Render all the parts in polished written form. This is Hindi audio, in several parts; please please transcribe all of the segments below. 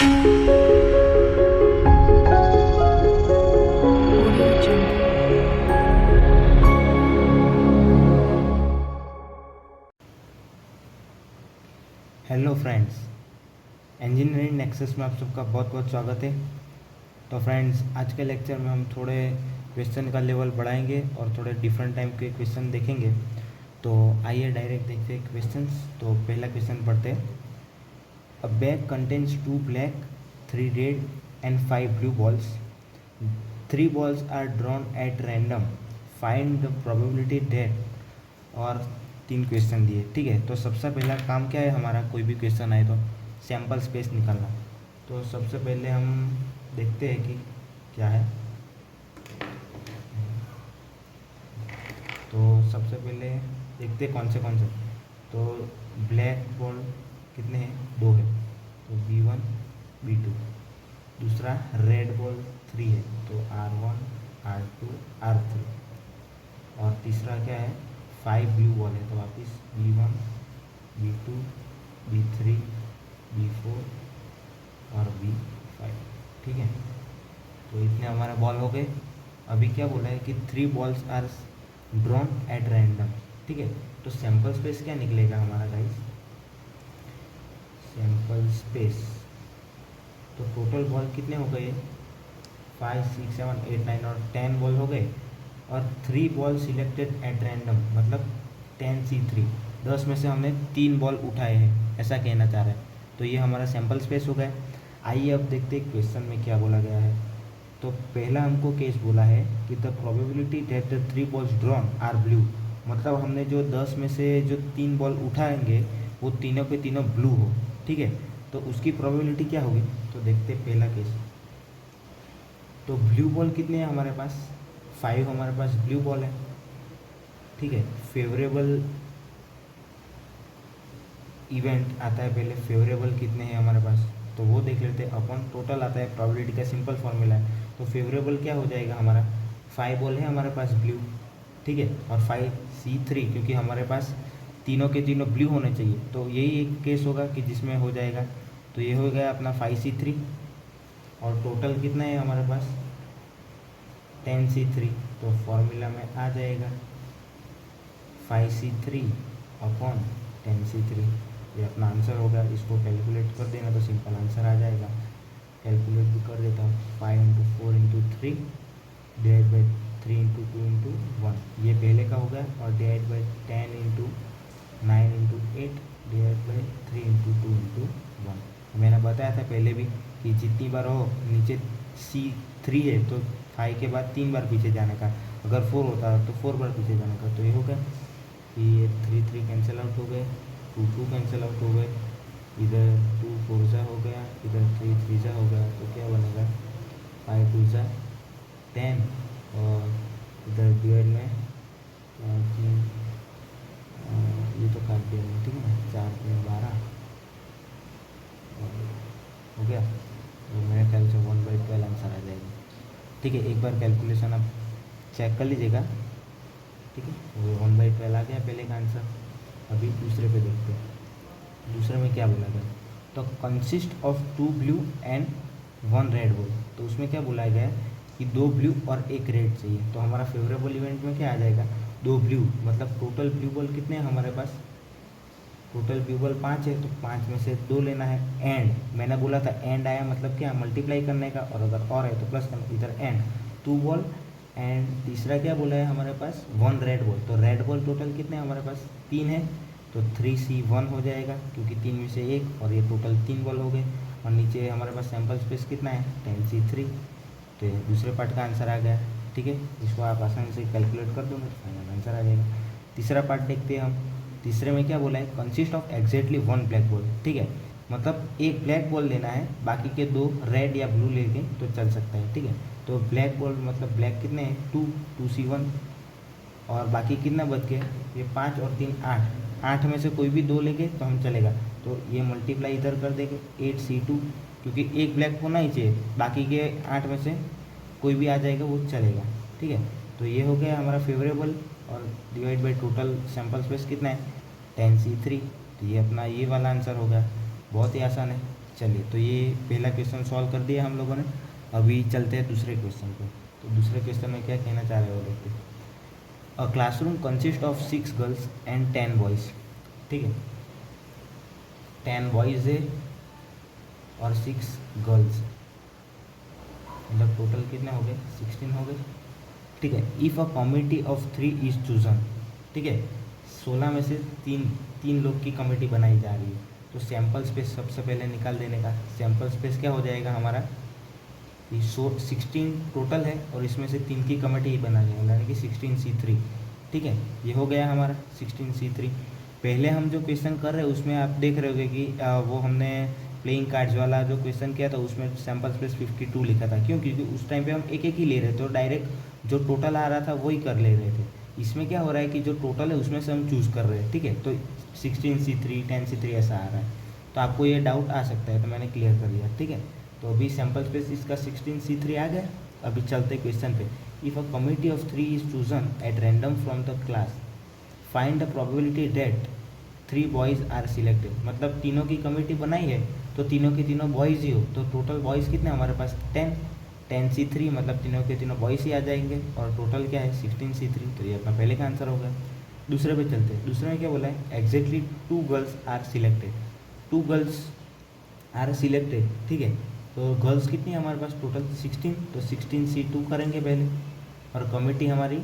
हेलो फ्रेंड्स, इंजीनियरिंग नेक्सस में आप सबका बहुत बहुत स्वागत है। तो फ्रेंड्स, आज के लेक्चर में हम थोड़े क्वेश्चन का लेवल बढ़ाएंगे और थोड़े डिफरेंट टाइप के क्वेश्चन देखेंगे। तो आइए डायरेक्ट देखते हैं क्वेश्चंस। तो पहला क्वेश्चन पढ़ते हैं। अ bag contains 2 black 3 red and 5 blue balls. 3 balls are drawn at random. Find the probability that, और 3 क्वेश्चन दिए। ठीक है, तो सबसे पहला काम क्या है हमारा, कोई भी क्वेश्चन आए तो सैम्पल स्पेस निकालना। तो सबसे पहले हम देखते हैं कि क्या है। तो सबसे पहले देखते हैं कौन से। तो ब्लैक बॉल कितने हैं, 2 है, तो B1 B2। दूसरा रेड बॉल 3 है, तो R1 R2 R3। और तीसरा क्या है, 5 ब्लू बॉल है, तो वापस B1 B2 B3 B4 और B5। ठीक है, तो इतने हमारे बॉल हो गए। अभी क्या बोला है कि 3 balls are drawn at random. ठीक है, तो सैम्पल स्पेस क्या निकलेगा हमारा गाइस, सैम्पल स्पेस। तो टोटल बॉल कितने हो गए, 5 6 7 8 9 और 10 बॉल हो गए। और 3 बॉल सिलेक्टेड एट रैंडम, मतलब 10C3, 10 में से हमने 3 बॉल उठाए हैं, ऐसा कहना चाह रहा है। तो ये हमारा सैम्पल स्पेस हो गया। आइए अब देखते हैं क्वेश्चन में क्या बोला गया है। तो पहला हमको केस बोला है कि the probability that the 3 balls drawn are blue, मतलब हमने जो 10 में से जो 3 बॉल उठाएंगे वो तीनों के तीनों ब्लू हो। ठीक है, तो उसकी प्रोबेबिलिटी क्या होगी। तो देखते हैं पहला केस। तो ब्लू बॉल कितने हैं हमारे पास, 5 हमारे पास ब्लू बॉल है। ठीक है, फेवरेबल इवेंट आता है पहले, फेवरेबल कितने हैं हमारे पास, तो वो देख लेते हैं। अपन टोटल आता है, प्रोबेबिलिटी का सिंपल फॉर्मूला है। तो फेवरेबल क्या हो जाएगा हमारा, 5 बॉल है हमारे पास ब्लू। ठीक है, और 5C3, क्योंकि हमारे पास तीनों के तीनों ब्लू होने चाहिए, तो यही एक केस होगा कि जिसमें हो जाएगा। तो ये हो गया अपना 5C3। और टोटल कितना है हमारे पास, 10C3। तो फॉर्मूला में आ जाएगा 5C3 अपॉन 10C3। ये अपना आंसर होगा। इसको कैलकुलेट कर देना तो सिंपल आंसर आ जाएगा। कैलकुलेट भी कर देता हूँ, 5 × 4 × 3 डिवाइड बाई 3 × 2 × 1, ये पहले का होगा। और डिवाइड बाई 10 × 9 × 8 डिवाइड बाई 3 × 2 × 1। मैंने बताया था पहले भी कि जितनी बार हो, नीचे C3 है तो 5 के बाद 3 बार पीछे जाने का, अगर 4 होता तो 4 बार पीछे जाने का। तो ये हो गया कि ये 3 3 कैंसिल आउट हो गए, 2 2 कैंसिल आउट हो गए, इधर 2 4 जा हो गया, इधर 3 3 जा हो गया। तो क्या बनेगा, 5 2 जा 10, और इधर डिवाइड में 3, ये तो काट दिया मैंने, ठीक है ना, 4 3 12 हो गया। तो मेरे ख्याल से 1/12 आंसर आ जाएगा। ठीक है, एक बार कैलकुलेशन आप चेक कर लीजिएगा। ठीक है, तो 1/12 आ गया पहले का आंसर। अभी दूसरे पे देखते हैं। दूसरे में क्या बोला गया, तो consist of 2 blue and 1 red ball. तो उसमें क्या बोला गया कि 2 ब्लू और 1 रेड चाहिए। तो हमारा फेवरेबल इवेंट में क्या आ जाएगा, 2 ब्लू, मतलब टोटल ब्लू बॉल कितने हैं हमारे पास, टोटल ब्लू बॉल 5 है, तो 5 में से 2 लेना है। एंड मैंने बोला था एंड आया मतलब क्या, मल्टीप्लाई करने का, और अगर और है तो प्लस करना। इधर एंड 2 बॉल, एंड तीसरा क्या बोला है हमारे पास, 1 रेड बॉल। तो रेड बॉल टोटल कितने हैं हमारे पास, 3 है, तो 3C1 हो जाएगा, क्योंकि 3 में से 1, और ये टोटल 3 बॉल हो गए। और नीचे हमारे पास सैम्पल स्पेस कितना है, 10C3। तो ये दूसरे पार्ट का आंसर आ गया। ठीक है, इसको आप आसानी से कैलकुलेट कर दोगे तो फाइनल आंसर आ जाएगा। तीसरा पार्ट देखते हैं हम। तीसरे में क्या बोला है, consist of exactly 1 black ball. ठीक है, मतलब एक ब्लैक बॉल लेना है, बाकी के 2 रेड या ब्लू लेके तो चल सकता है। ठीक है, तो ब्लैक बॉल मतलब ब्लैक कितने हैं, 2C1, और बाकी कितना बच गए, ये 5 और 3 8, 8 में से कोई भी 2 लेंगे तो हम चलेगा। तो ये मल्टीप्लाई इधर कर देंगे 8C2, क्योंकि एक ब्लैक होना ही चाहिए, बाकी के 8 में से कोई भी आ जाएगा वो चलेगा। ठीक है, तो ये हो गया हमारा फेवरेबल, और divide by total sample space कितना है, 10C3। तो ये अपना ये वाला आंसर होगा। बहुत ही आसान है। चलिए, तो ये पहला क्वेश्चन सॉल्व कर दिया हम लोगों ने। अभी चलते हैं दूसरे क्वेश्चन पे। तो दूसरे क्वेश्चन में क्या कहना चाह रहे हो देखते हैं। A classroom consist of 6 girls and 10 boys. ठीक है, 10 बॉयज़ है और 6 गर्ल्स, मतलब टोटल कितने हो गए, 16 हो गए। ठीक है, if a committee of 3 is chosen. ठीक है, 16 में से तीन तीन लोग की कमेटी बनाई जा रही है। तो सैम्पल स्पेस सबसे पहले निकाल देने का। सैम्पल स्पेस क्या हो जाएगा हमारा, ये 16 टोटल है और इसमें से 3 की कमेटी ही बना जाएगा, यानी कि 16C3। ठीक है, ये हो गया हमारा 16C3। पहले हम जो क्वेश्चन कर रहे हैं उसमें आप देख रहे होगे कि वो हमने प्लेइंग कार्ड्स वाला जो क्वेश्चन किया था उसमें सैम्पल स्पेस 52 लिखा था। क्यों? क्योंकि उस टाइम पे हम एक एक ही ले रहे थे, तो डायरेक्ट जो टोटल आ रहा था वही कर ले रहे थे। इसमें क्या हो रहा है कि जो टोटल है उसमें से हम चूज़ कर रहे हैं। ठीक है, तो 16C3 10C3 ऐसा आ रहा है। तो आपको ये डाउट आ सकता है, तो मैंने क्लियर कर दिया। ठीक है, तो अभी सैम्पल स्पेस इसका 16C3 आ गया। अभी चलते क्वेश्चन पे। If a committee of 3 is chosen at random from the class, find the probability that 3 boys are selected. मतलब तीनों की कमेटी बनाई है तो तीनों के तीनों बॉयज़ ही हो, तो टोटल बॉयज़ कितने हमारे पास 10C3, मतलब तीनों के तीनों बॉयज़ ही आ जाएंगे। और टोटल क्या है 16C3, तो ये अपना पहले का आंसर होगा। दूसरे पे चलते हैं। दूसरे में क्या बोला है, exactly 2 girls are selected. 2 girls are selected. ठीक है, तो गर्ल्स कितनी है हमारे पास टोटल 16, तो 16C2 करेंगे पहले। और कमेटी हमारी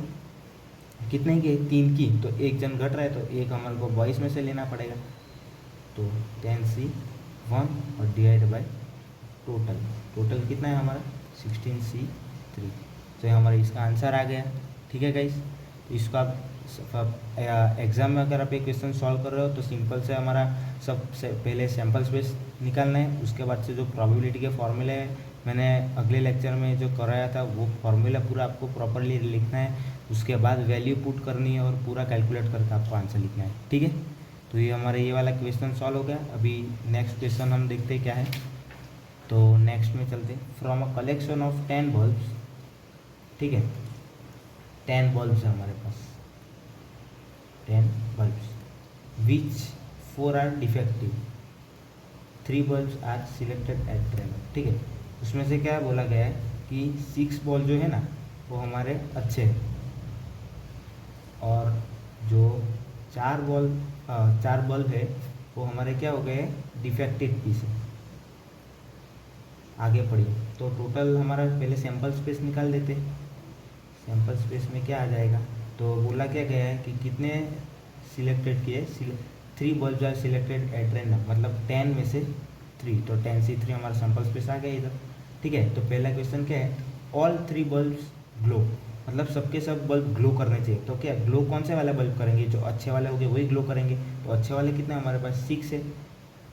कितने की है, 3 की, तो एक जन घट रहा है तो एक हमारे को बॉयज़ में से लेना पड़ेगा। तो 10C1 और डिवाइड बाय टोटल। टोटल कितना है हमारा 16C3। तो ये हमारा इसका आंसर आ गया। ठीक है गाइस, तो इसको आप एग्ज़ाम में अगर आप ये क्वेश्चन सॉल्व कर रहे हो तो सिंपल से हमारा सबसे पहले सैम्पल स्पेस निकालना है। उसके बाद से जो प्रोबेबिलिटी के फॉर्मूले हैं, मैंने अगले लेक्चर में जो कराया था वो फॉर्मूला पूरा आपको प्रॉपरली लिखना है। उसके बाद वैल्यू पुट करनी है और पूरा कैलकुलेट करके आपको आंसर लिखना है। ठीक है, तो ये हमारा ये वाला क्वेश्चन सॉल्व हो गया। अभी नेक्स्ट क्वेश्चन हम देखते हैं क्या है। तो नेक्स्ट में चलते हैं। From a collection of 10 bulbs. ठीक है, 10 बल्ब्स है हमारे पास, 10 bulbs, which 4 are defective, 3 bulbs are selected at random. ठीक है, उसमें से क्या बोला गया है कि 6 बल्ब जो है ना वो हमारे अच्छे हैं, और जो 4 बल्ब है वो हमारे क्या हो गए, डिफेक्टेड पीस है। आगे पढ़िए। तो टोटल हमारा पहले सैम्पल स्पेस निकाल देते। सैम्पल स्पेस में क्या आ जाएगा, तो बोला क्या गया है कि कितने सिलेक्टेड किए, 3 bulb are selected at random, मतलब 10 में से 3, तो 10C3 हमारा सैम्पल स्पेस आ गया इधर। ठीक है, तो पहला क्वेश्चन क्या है, ऑल 3 बल्ब्स ग्लो, मतलब सबके सब बल्ब ग्लो करने चाहिए। तो क्या ग्लो कौन से वाले बल्ब करेंगे, जो अच्छे वाले होंगे वही ग्लो करेंगे। तो अच्छे वाले कितने हमारे पास 6 है,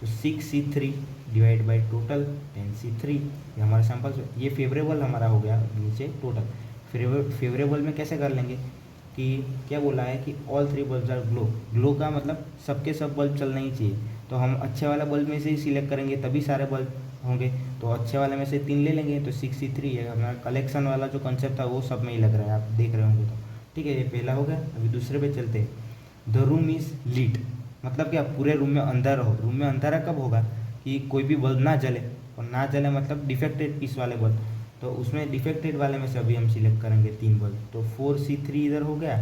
तो 6C3 divide by total 10C3, ये हमारा सैम्पल। ये फेवरेबल हमारा हो गया नीचे टोटल। फेवरेबल में कैसे कर लेंगे कि क्या बोला है कि all 3 bulb are glow. Glow का मतलब सबके सब बल्ब चलना ही चाहिए, तो हम अच्छे वाला बल्ब में से ही सिलेक्ट करेंगे तभी सारे बल्ब होंगे। तो अच्छे वाले में से 3 ले लेंगे, तो 6C3 है हमारा। कलेक्शन वाला जो कंसेप्ट था वो सब में ही लग रहा है, आप देख रहे होंगे। तो ठीक है, ये पहला हो गया। अभी दूसरे पे चलते हैं। द रूम इज़ लीट, मतलब क्या पूरे रूम में अंधेरा हो। रूम में अंधेरा कब होगा कि कोई भी बल्ब ना जले, और ना जले मतलब डिफेक्टेड पीस वाले बल्ब। तो उसमें डिफेक्टेड वाले में से अभी हम सिलेक्ट करेंगे 3 बल्ब, तो 4C3 इधर हो गया।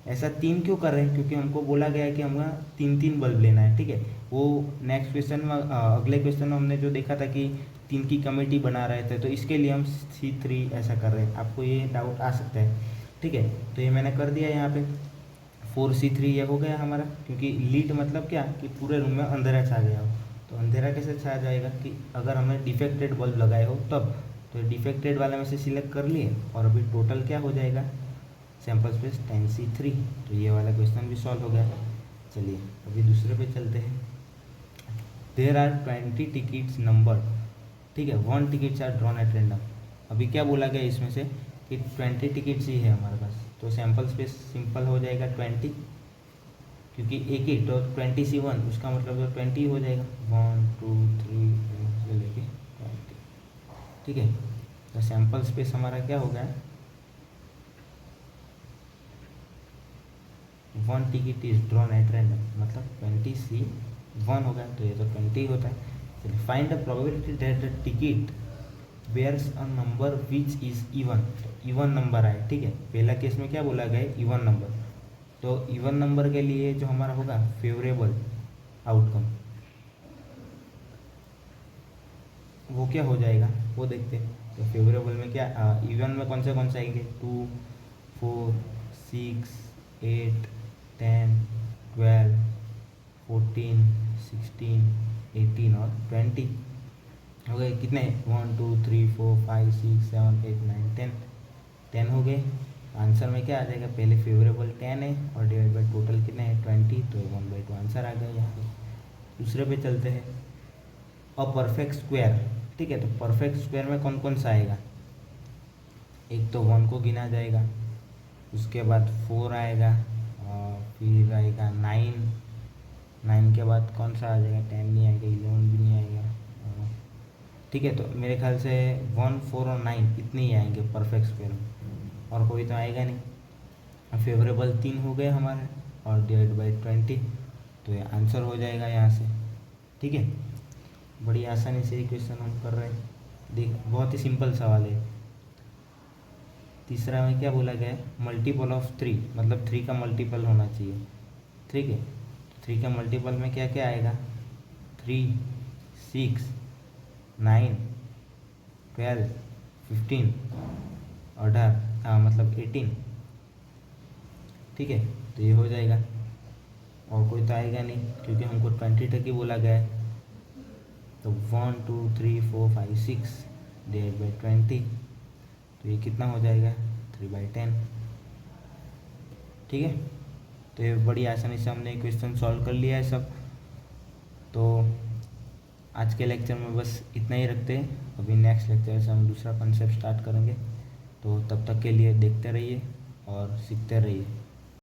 ऐसा 3 क्यों कर रहे हैं, क्योंकि हमको बोला गया है कि हमें 3 बल्ब लेना है। ठीक है, वो नेक्स्ट क्वेश्चन में अगले क्वेश्चन में हमने जो देखा था कि 3 की कमेटी बना रहे थे, तो इसके लिए हम C3 ऐसा कर रहे हैं। आपको ये डाउट आ सकता है। ठीक है, तो ये मैंने कर दिया यहाँ पे। 4C3 ये हो गया हमारा, क्योंकि लीट मतलब क्या कि पूरे रूम में अंधेरा छा गया हो। तो अंधेरा कैसे छा जाएगा कि अगर हमने डिफेक्टेड बल्ब लगाए हो तब। तो डिफेक्टेड वाले में से सिलेक्ट कर लिए, और अभी टोटल क्या हो जाएगा, सैम्पल स्पेस 10C3। तो ये वाला क्वेश्चन भी सॉल्व हो गया। चलिए अभी दूसरे पे चलते हैं। There are 20 tickets number. ठीक है, 1 tickets are drawn at random. अभी क्या बोला गया इसमें से कि 20 टिकट्स ही है हमारे पास, तो सैम्पल स्पेस सिंपल हो जाएगा 20, क्योंकि एक ही तो 20C1 उसका मतलब तो 20 हो जाएगा, 1 2 3 से लेके 20। ठीक है, तो सैम्पल स्पेस हमारा क्या हो गया, 1 ticket is drawn at random, मतलब 20C1 हो गया, तो ये तो 20 होता है। चलिए, find the probability that the ticket bears a number which is even. तो इवन नंबर आए, ठीक है। पहला केस में क्या बोला गया, इवन नंबर। तो इवन नंबर के लिए जो हमारा होगा फेवरेबल आउटकम, वो क्या हो जाएगा वो देखते हैं। तो फेवरेबल में क्या, इवन में कौन से आएंगे, 2, 4, 6, 8, 10, 12, 14, 16, 18 और 20 हो गए। कितने, 1, 2, 3, 4, 5, 6, 7, 8, 9, 10, 10 हो गए। आंसर में क्या आ जाएगा, पहले फेवरेबल 10 है और डिवाइड बाई टोटल कितने हैं 20, तो 1/2 आंसर आ गया यहाँ पे। दूसरे पे चलते हैं, अ परफेक्ट स्क्वायर, ठीक है। तो परफेक्ट स्क्वायर में कौन कौन सा आएगा, एक तो 1 को गिना जाएगा, उसके बाद 4 आएगा, और फिर आएगा 9, 9 के बाद कौन सा आ जाएगा, 10 नहीं आएगा, 11 भी नहीं आएगा, ठीक है। तो मेरे ख्याल से 1, 4 और 9 इतने ही आएंगे परफेक्ट स्क्वायर में, और कोई तो आएगा नहीं। फेवरेबल 3 हो गए हमारे और डिवाइड बाई 20, तो ये आंसर हो जाएगा यहाँ से, ठीक है। बड़ी आसानी से ये क्वेश्चन हम कर रहे हैं, देख बहुत ही सिंपल सवाल है। तीसरा में क्या बोला गया है, मल्टीपल ऑफ 3, मतलब 3 का मल्टीपल होना चाहिए, ठीक है। 3 का मल्टीपल में क्या क्या आएगा, 3, 6, 9, 12, 15, 18, मतलब 18, ठीक है। तो ये हो जाएगा, और कोई तो आएगा नहीं क्योंकि हमको 20 तक ही बोला गया है। तो 1, 2, 3, 4, 5, 6 डिवाइड बाई 20, तो ये कितना हो जाएगा, 3/10, ठीक है। तो ये बड़ी आसानी से हमने क्वेश्चन सॉल्व कर लिया है सब। तो आज के लेक्चर में बस इतना ही रखते हैं, अभी नेक्स्ट लेक्चर से हम दूसरा कॉन्सेप्ट स्टार्ट करेंगे। तो तब तक के लिए देखते रहिए और सीखते रहिए।